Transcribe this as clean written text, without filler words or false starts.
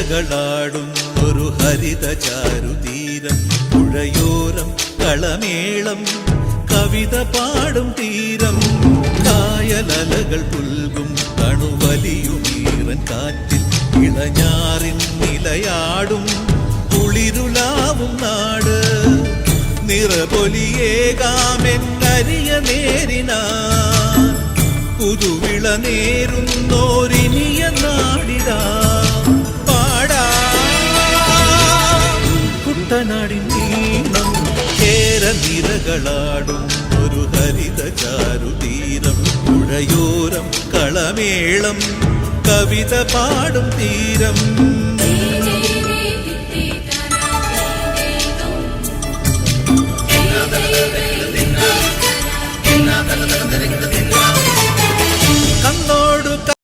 നിരകളാടുന്നൊരു ഹരിത ചാരുതീരം, പുഴയോരം കളമേളം കവിത പാടും തീരം, കായലലകൾ പുൽകും കണുവലിയുമീറൻ കാറ്റിൽ ഇളഞ്ഞാറിൻ നിലയാടും കുളിരുലാവും നാട്. നിറപൊലിയേകാമെന്നരിയ നേരിനാ പുതുവിള നേരുന്നോരിനിയ നാടിടാ പാടാ. കുട്ടനാടിൻ നീളം കേരനിരകളാടും ഒരു ഹരിത ചാരുതീരം, പുഴയോരം കളമേളം കവിത പാടും തീരം.